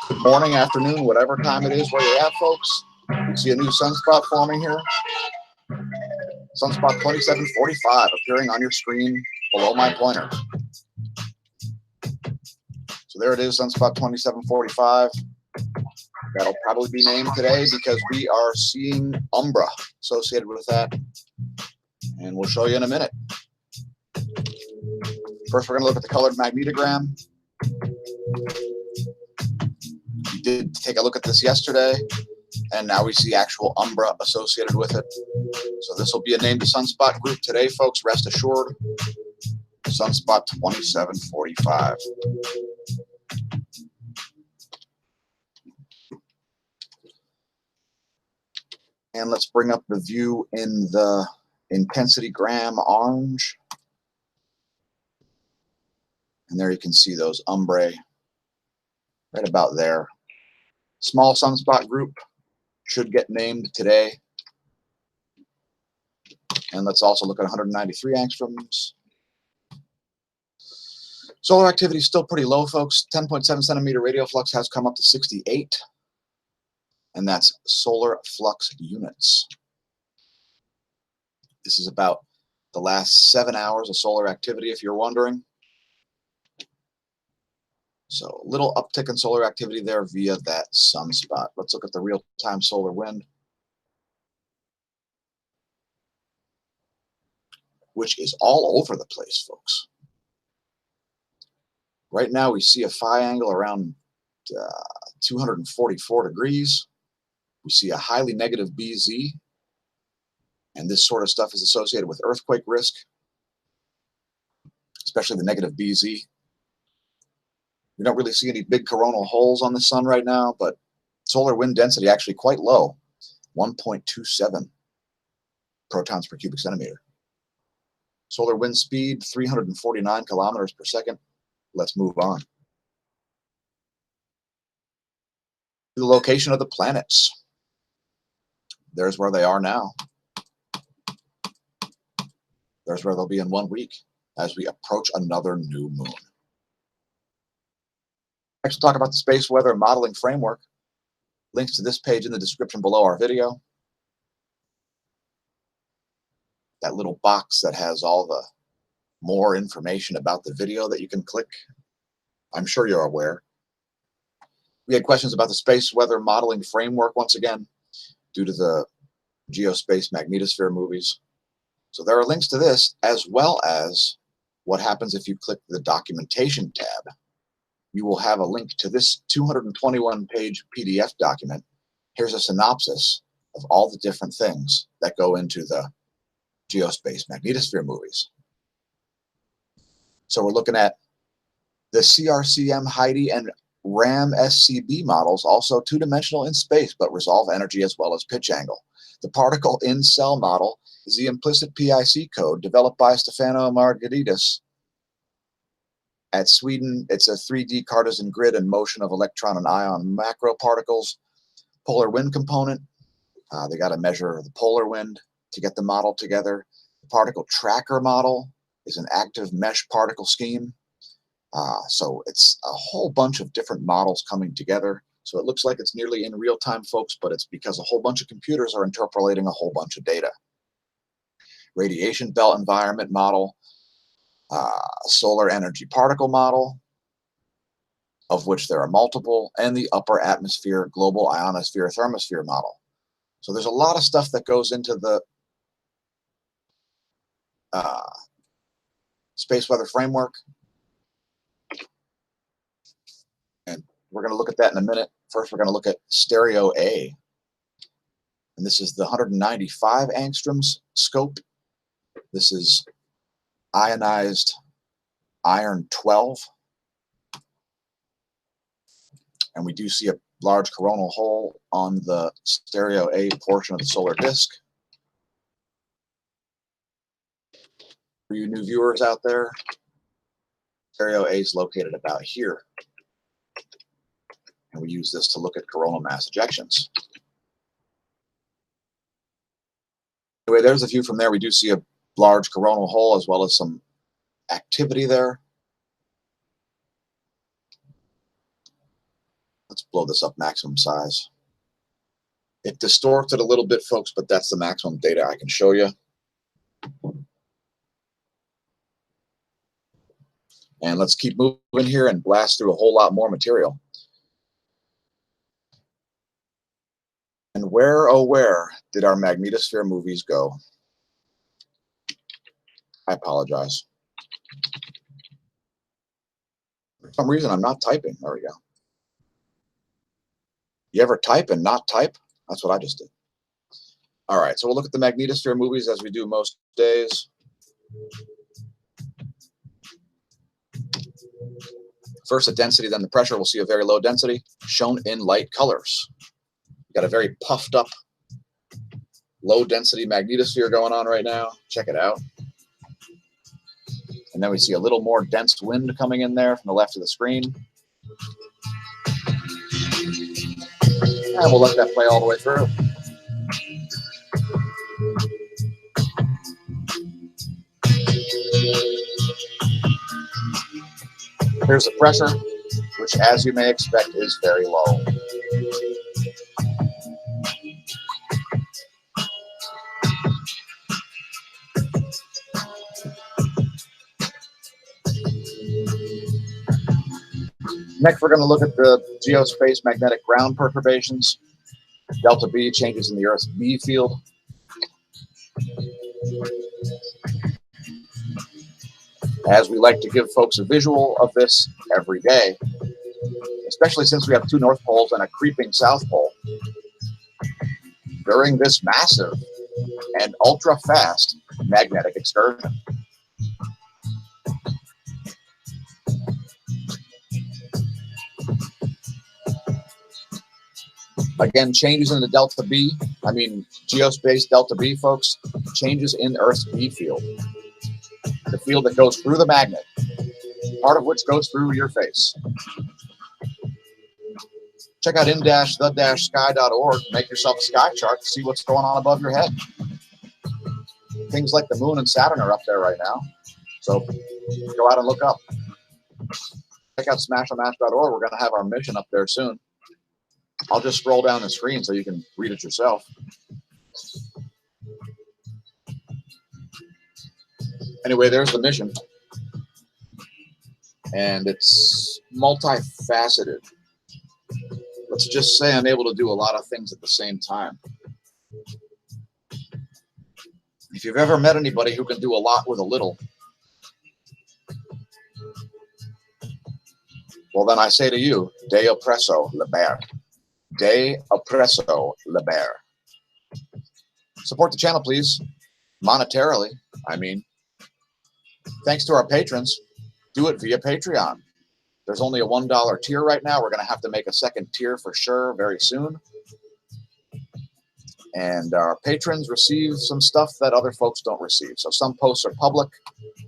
Good morning, afternoon, whatever time it is where you're at, folks. You see a new sunspot forming here. Sunspot 2745 appearing on your screen below my pointer. So there it is, Sunspot 2745. That'll probably be named today because we are seeing umbra associated with that. And we'll show you in a minute. First, we're going to look at the colored magnetogram. We did take a look at this yesterday, and now we see actual umbra associated with it. So this will be a name to sunspot group today, folks. Rest assured. Sunspot 2745. And let's bring up the view in the intensity gram orange. And there you can see those umbrae right about there. Small sunspot group should get named today. And let's also look at 193 angstroms. Solar activity is still pretty low, folks. 10.7 centimeter radial flux has come up to 68. And that's solar flux units. This is about the last 7 hours of solar activity, if you're wondering. So a little uptick in solar activity there via that sunspot. Let's look at the real-time solar wind, which is all over the place, folks. Right now we see a phi angle around 244 degrees. We see a highly negative BZ, and this sort of stuff is associated with earthquake risk, especially the negative BZ. We don't really see any big coronal holes on the sun right now, but solar wind density actually quite low, 1.27 protons per cubic centimeter. Solar wind speed, 349 kilometers per second. Let's move on. The location of the planets. There's where they are now. There's where they'll be in 1 week as we approach another new moon. Next, we'll talk about the space weather modeling framework. Links to this page in the description below our video. That little box that has all the more information about the video that you can click. I'm sure you're aware. We had questions about the space weather modeling framework once again, due to the geospace magnetosphere movies. So there are links to this, as well as what happens if you click the documentation tab. You will have a link to this 221-page PDF document. Here's a synopsis of all the different things that go into the geospace magnetosphere movies. So we're looking at the CRCM Heidi and RAM SCB models, also two-dimensional in space, but resolve energy as well as pitch angle. The particle in cell model is the implicit PIC code developed by Stefano Margaritis. At Sweden, it's a 3D Cartesian grid in motion of electron and ion macroparticles. Polar wind component, they got to measure the polar wind to get the model together. The particle tracker model is an active mesh particle scheme. So it's a whole bunch of different models coming together. So it looks like it's nearly in real time, folks, but it's because a whole bunch of computers are interpolating a whole bunch of data. Radiation belt environment model, solar energy particle model, of which there are multiple, and the upper atmosphere global ionosphere thermosphere model. So there's a lot of stuff that goes into the space weather framework. And we're going to look at that in a minute. First, we're going to look at stereo A. And this is the 195 angstroms scope. This is ionized iron 12. And we do see a large coronal hole on the stereo A portion of the solar disk. For you new viewers out there, stereo A is located about here. And we use this to look at coronal mass ejections. Anyway, there's a view from there. We do see a large coronal hole as well as some activity there. Let's blow this up maximum size. It distorts it a little bit, folks, but that's the maximum data I can show you. And let's keep moving here and blast through a whole lot more material. And where, oh where, did our magnetosphere movies go? I apologize. For some reason, I'm not typing. There we go. You ever type and not type? That's what I just did. All right, so we'll look at the magnetosphere movies as we do most days. First the density, then the pressure. We'll see a very low density shown in light colors. Got a very puffed up, low density magnetosphere going on right now. Check it out. And then we see a little more dense wind coming in there from the left of the screen. And we'll let that play all the way through. Here's the pressure, which, as you may expect, is very low. Next, we're going to look at the geospace magnetic ground perturbations. Delta B, changes in the Earth's B field. As we like to give folks a visual of this every day, especially since we have two North Poles and a creeping South Pole. During this massive and ultra-fast magnetic excursion. Again, changes in the delta B, geospace delta B, folks, changes in Earth's B field. The field that goes through the magnet, part of which goes through your face. Check out in-the-sky.org, make yourself a sky chart to see what's going on above your head. Things like the moon and Saturn are up there right now, so go out and look up. Check out smAsho.org. We're going to have our mission up there soon. I'll just scroll down the screen so you can read it yourself. Anyway, there's the mission. And it's multifaceted. Let's just say I'm able to do a lot of things at the same time. If you've ever met anybody who can do a lot with a little, well, then I say to you, de oppresso liber. De oppresso liber. Support the channel, please. Monetarily, Thanks to our patrons. Do it via Patreon. There's only a $1 tier right now. We're going to have to make a second tier for sure very soon. And our patrons receive some stuff that other folks don't receive. So some posts are public,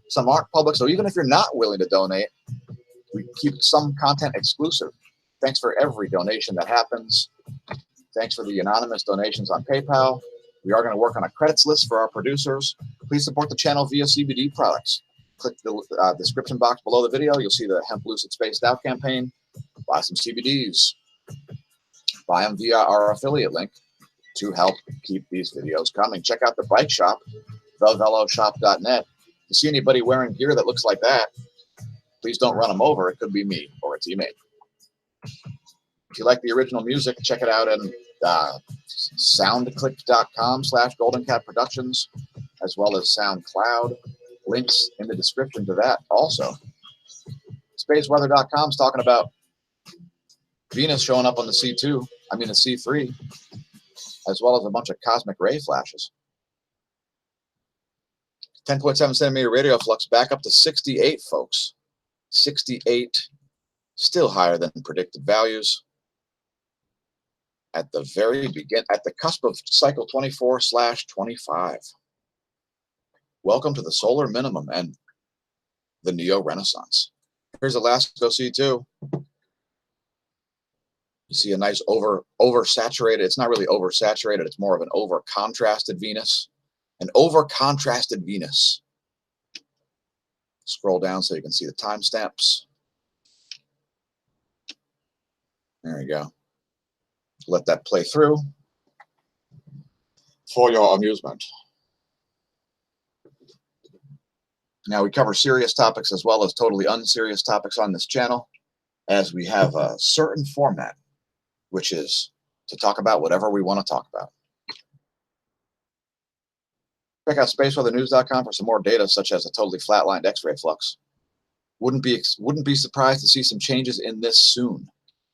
some aren't public. So even if you're not willing to donate, we keep some content exclusive. Thanks for every donation that happens. Thanks for the anonymous donations on PayPal. We are going to work on a credits list for our producers. Please support the channel via CBD products. Click the description box below the video. You'll see the Hemp Lucid Spaced Out campaign. Buy some CBDs. Buy them via our affiliate link to help keep these videos coming. Check out the bike shop, theveloshop.net. If you see anybody wearing gear that looks like that, please don't run them over. It could be me or a teammate. If you like the original music, check it out at soundclick.com/goldencatproductions, as well as SoundCloud. Links in the description to that also. Spaceweather.com is talking about Venus showing up on the C2, the C3, as well as a bunch of cosmic ray flashes. 10.7 centimeter radio flux back up to 68, folks. 68, still higher than predicted values. At the very begin, at the cusp of cycle 24/25. Welcome to the solar minimum and the neo-renaissance. Here's Alaska C2. You see a nice oversaturated, it's not really oversaturated, it's more of an over-contrasted Venus. An over-contrasted Venus. Scroll down so you can see the timestamps. There you go. Let that play through for your amusement. Now, we cover serious topics as well as totally unserious topics on this channel, as we have a certain format, which is to talk about whatever we want to talk about. Check out spaceweathernews.com for some more data, such as a totally flatlined X-ray flux. Wouldn't be surprised to see some changes in this soon,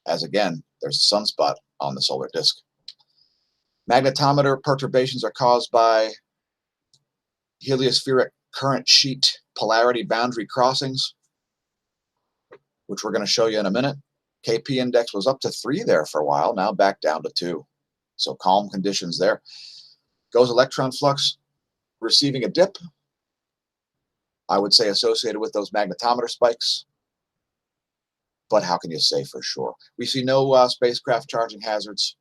as again, there's a sunspot on the solar disk. Magnetometer perturbations are caused by heliospheric current sheet polarity boundary crossings, which we're going to show you in a minute. KP index was up to 3 there for a while, now back down to 2. So calm conditions there. Goes electron flux, receiving a dip, I would say associated with those magnetometer spikes. But how can you say for sure? We see no spacecraft charging hazards,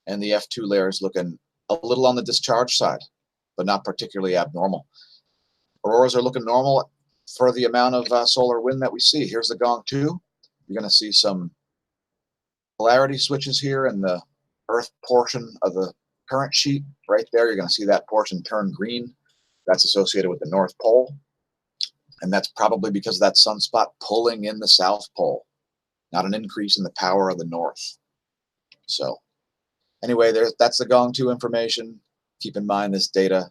and the F2 layer is looking a little on the discharge side, but not particularly abnormal. Auroras are looking normal for the amount of solar wind that we see. Here's the gong 2. You're going to see some polarity switches here in the Earth portion of the current sheet. Right there, you're going to see that portion turn green. That's associated with the North Pole. And that's probably because of that sunspot pulling in the South Pole, not an increase in the power of the North. So anyway, that's the gong 2 information. Keep in mind this data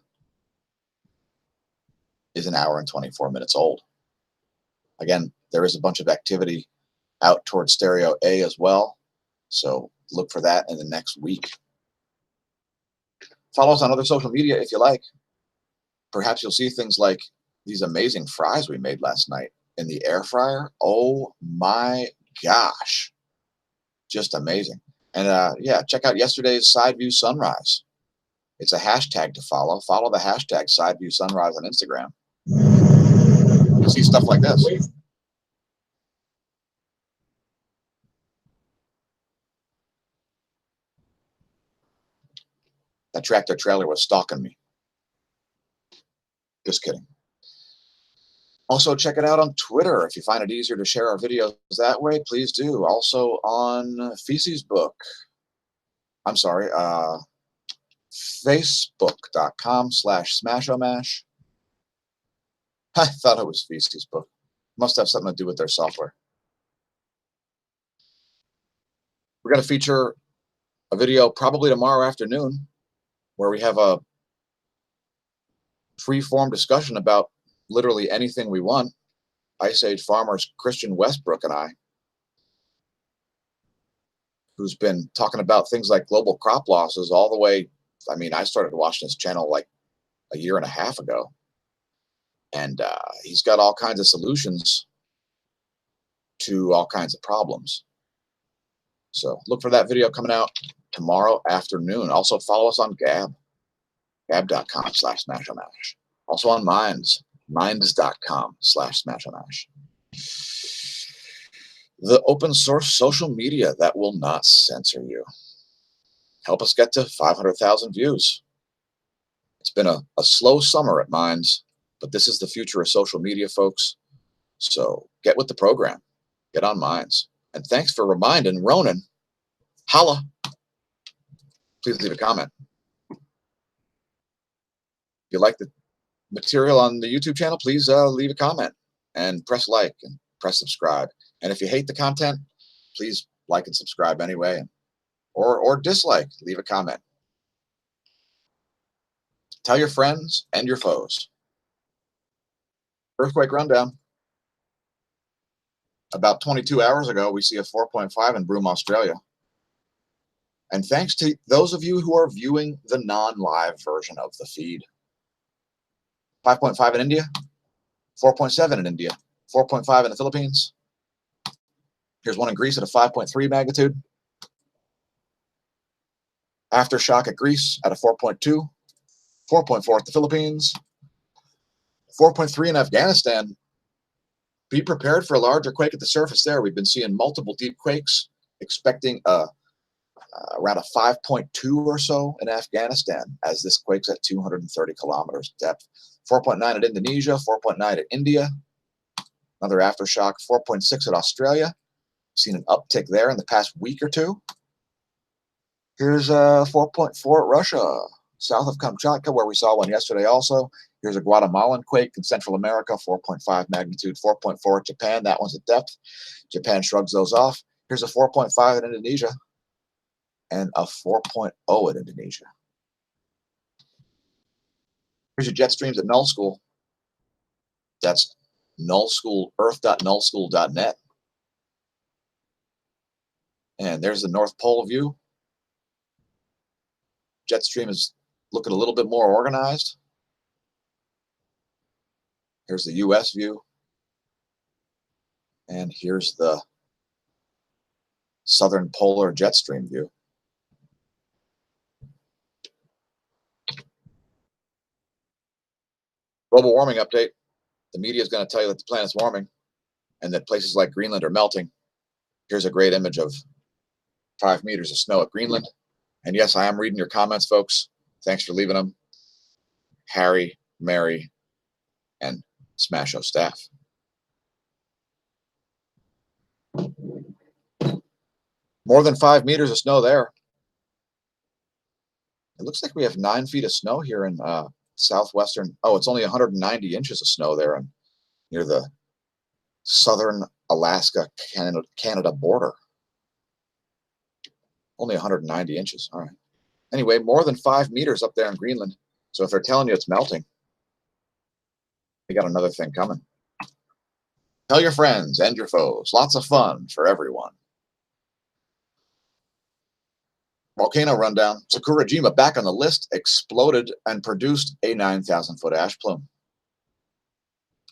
is an hour and 24 minutes old. Again, there is a bunch of activity out towards stereo A as well. So look for that in the next week. Follow us on other social media if you like. Perhaps you'll see things like these amazing fries we made last night in the air fryer. Oh my gosh. Just amazing. And yeah, check out yesterday's side view sunrise. It's a hashtag to follow. Follow the hashtag side view sunrise on Instagram. You'll see stuff like this. That tractor trailer was stalking me. Just kidding. Also, check it out on Twitter. If you find it easier to share our videos that way, please do. Also on Facebook. I'm sorry, Facebook.com/smAsho. I thought it was Facebook. Must have something to do with their software. We're going to feature a video probably tomorrow afternoon where we have a free-form discussion about literally anything we want. Ice Age Farmers Christian Westbrook and I, who's been talking about things like global crop losses all the way. I mean, I started watching his channel like a year and a half ago, and he's got all kinds of solutions to all kinds of problems. So look for that video coming out tomorrow afternoon. Also follow us on Gab, gab.com/smAsho. Also on Minds, minds.com/smAsho. The open source social media that will not censor you. Help us get to 500,000 views. It's been a slow summer at Minds, but this is the future of social media, folks. So get with the program. Get on Minds. And thanks for reminding Ronan. Holla. Please leave a comment. If you like the material on the YouTube channel, please leave a comment and press like and press subscribe. And if you hate the content, please like and subscribe anyway, or dislike, leave a comment. Tell your friends and your foes. Earthquake rundown. About 22 hours ago, we see a 4.5 in Broome, Australia. And thanks to those of you who are viewing the non-live version of the feed. 5.5 in India, 4.7 in India, 4.5 in the Philippines. Here's one in Greece at a 5.3 magnitude. Aftershock at Greece at a 4.2, 4.4 at the Philippines, 4.3 in Afghanistan. Be prepared for a larger quake at the surface there. We've been seeing multiple deep quakes, expecting around a 5.2 or so in Afghanistan as this quake's at 230 kilometers depth. 4.9 at Indonesia, 4.9 at India. Another aftershock, 4.6 at Australia. Seen an uptick there in the past week or two. Here's a 4.4 at Russia, south of Kamchatka, where we saw one yesterday also. Here's a Guatemalan quake in Central America, 4.5 magnitude, 4.4 at Japan. That one's at depth. Japan shrugs those off. Here's a 4.5 in Indonesia and a 4.0 in Indonesia. Here's your jet streams at Null School. That's earth.nullschool.net. And there's the North Pole view. Jetstream is looking a little bit more organized. Here's the US view. And here's the Southern Polar Jetstream view. Global warming update. The media is going to tell you that the planet's warming and that places like Greenland are melting. Here's a great image of 5 meters of snow at Greenland. And yes, I am reading your comments, folks. Thanks for leaving them. Harry, Mary, and smAsho staff. More than 5 meters of snow there. It looks like we have 9 feet of snow here in southwestern. Oh, it's only 190 inches of snow there and near the southern Alaska Canada border. Only 190 inches. All right. Anyway, more than 5 meters up there in Greenland. So if they're telling you it's melting, we got another thing coming. Tell your friends and your foes. Lots of fun for everyone. Volcano rundown. Sakurajima back on the list, exploded and produced a 9,000-foot ash plume.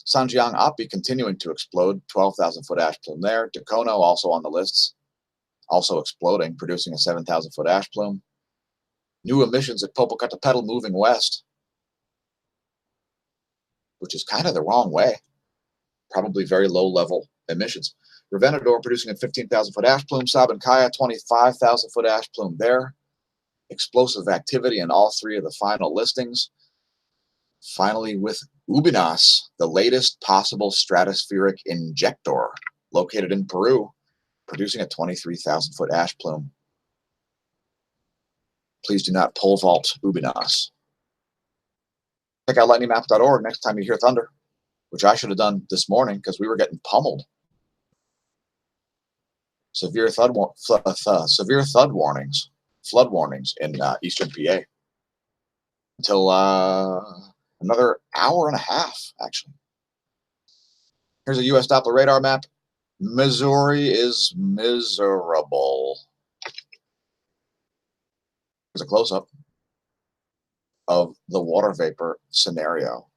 Sanjiang Api continuing to explode, 12,000-foot ash plume there. Dakono also on the lists, also exploding, producing a 7,000-foot ash plume. New emissions at Popocatépetl moving west, which is kind of the wrong way. Probably very low-level emissions. Revenador producing a 15,000-foot ash plume. Sabancaya, 25,000-foot ash plume there. Explosive activity in all 3 of the final listings. Finally, with Ubinas, the latest possible stratospheric injector located in Peru, producing a 23,000-foot ash plume. Please do not pole vault Ubinas. Check out lightningmap.org next time you hear thunder, which I should have done this morning because we were getting pummeled. Severe thud warnings, flood warnings in eastern PA until another hour and a half, actually. Here's a U.S. Doppler radar map. Missouri is miserable. Here's a close-up of the water vapor scenario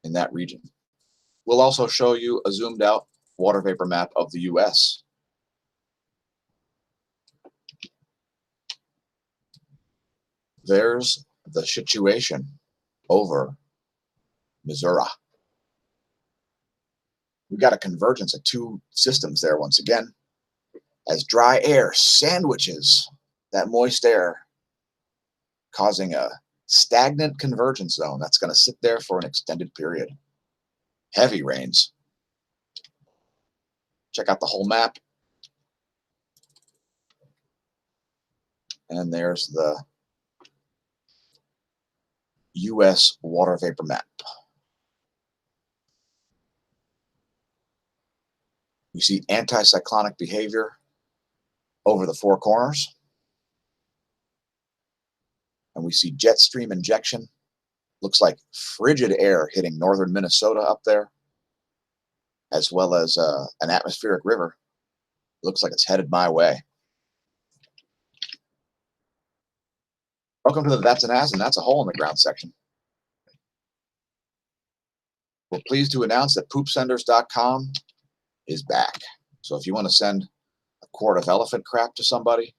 in that region. We'll also show you a zoomed-out water vapor map of the U.S. There's the situation over Missouri. We got a convergence of 2 systems there once again, as dry air sandwiches that moist air, causing a stagnant convergence zone that's going to sit there for an extended period. Heavy rains. Check out the whole map. And there's the U.S. water vapor map. You see anticyclonic behavior over the 4 corners. And we see jet stream injection. Looks like frigid air hitting northern Minnesota up there, as well as an atmospheric river. Looks like it's headed my way. Welcome to the That's an As and That's a Hole in the Ground section. We're pleased to announce that poopsenders.com is back. So if you want to send a quart of elephant crap to somebody,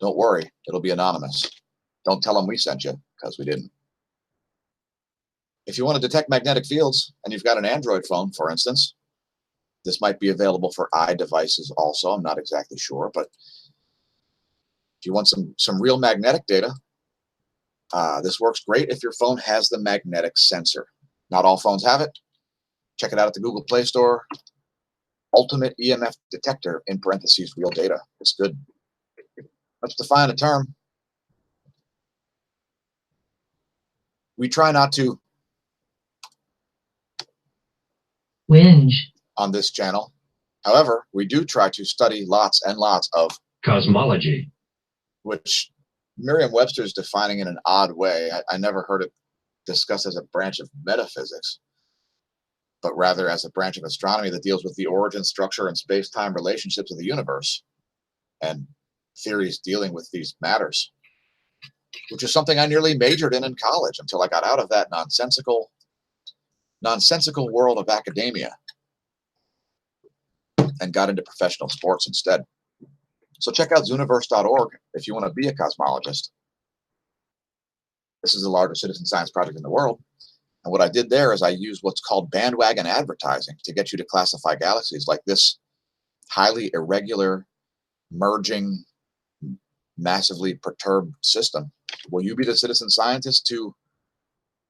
don't worry, it'll be anonymous. Don't tell them we sent you, because we didn't. If you want to detect magnetic fields, and you've got an Android phone, for instance, this might be available for iDevices also. I'm not exactly sure, but if you want some real magnetic data, this works great if your phone has the magnetic sensor. Not all phones have it. Check it out at the Google Play Store ultimate EMF detector, in parentheses, real data. It's good. Let's define a term. We try not to whinge on this channel. However, we do try to study lots and lots of cosmology, which Merriam-Webster is defining in an odd way. I never heard it discussed as a branch of metaphysics, but rather as a branch of astronomy that deals with the origin, structure, and space-time relationships of the universe and theories dealing with these matters, which is something I nearly majored in college until I got out of that nonsensical world of academia and got into professional sports instead. So check out zooniverse.org if you want to be a cosmologist. This is the largest citizen science project in the world. And what I did there is I used what's called bandwagon advertising to get you to classify galaxies like this highly irregular, merging, massively perturbed system. Will you be the citizen scientist to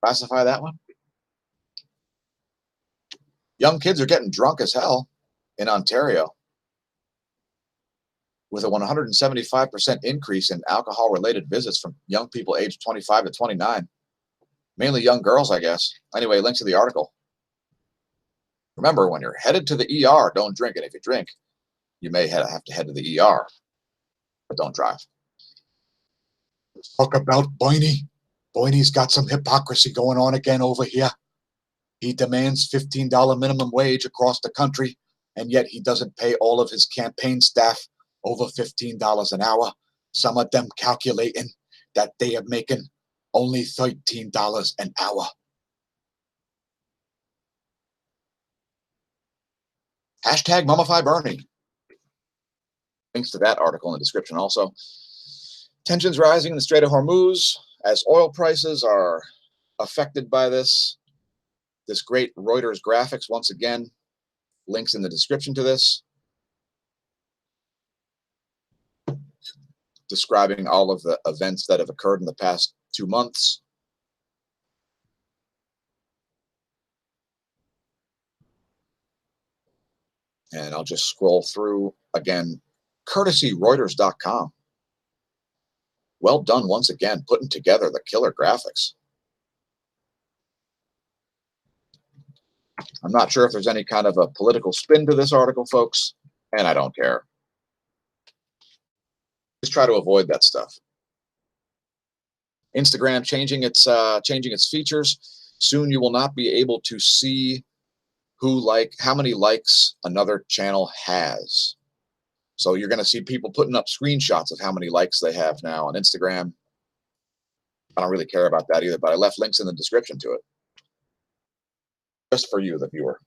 classify that one? Young kids are getting drunk as hell in Ontario, with a 175% increase in alcohol-related visits from young people aged 25 to 29. Mainly young girls, I guess. Anyway, links to the article. Remember, when you're headed to the ER, don't drink. And if you drink, you may have to head to the ER, but don't drive. Let's talk about Boyney. Boyney's got some hypocrisy going on again over here. He demands $15 minimum wage across the country, and yet he doesn't pay all of his campaign staff over $15 an hour. Some of them calculating that they are making only $13 an hour. Hashtag Mummify Bernie. Links to that article in the description also. Tensions rising in the Strait of Hormuz as oil prices are affected by this. This great Reuters graphics, once again, links in the description to this, describing all of the events that have occurred in the past 2 months. And I'll just scroll through again, courtesy Reuters.com. Well done once again, putting together the killer graphics. I'm not sure if there's any kind of a political spin to this article, folks, and I don't care. Just try to avoid that stuff. Instagram changing its features. Soon you will not be able to see how many likes another channel has. So you're going to see people putting up screenshots of how many likes they have now on Instagram. I don't really care about that either, but I left links in the description to it, just for you, the viewer.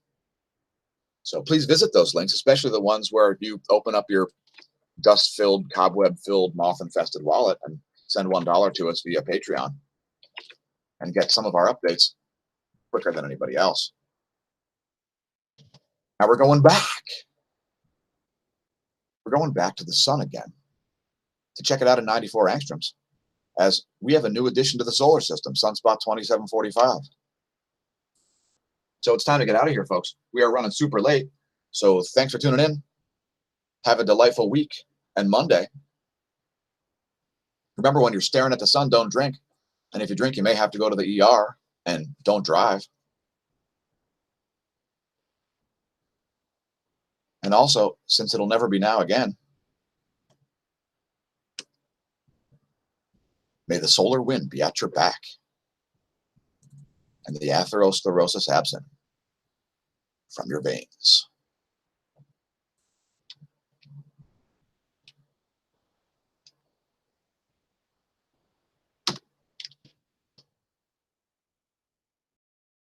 So please visit those links, especially the ones where you open up your dust-filled, cobweb-filled, moth-infested wallet and send $1 to us via Patreon and get some of our updates quicker than anybody else. Now we're going back. We're going back to the sun again to check it out in 94 angstroms, as we have a new addition to the solar system, Sunspot 2745. So it's time to get out of here, folks. We are running super late. So thanks for tuning in. Have a delightful week and Monday. Remember, when you're staring at the sun, don't drink. And if you drink, you may have to go to the ER, and don't drive. And also, since it'll never be now again, may the solar wind be at your back and the atherosclerosis absent from your veins.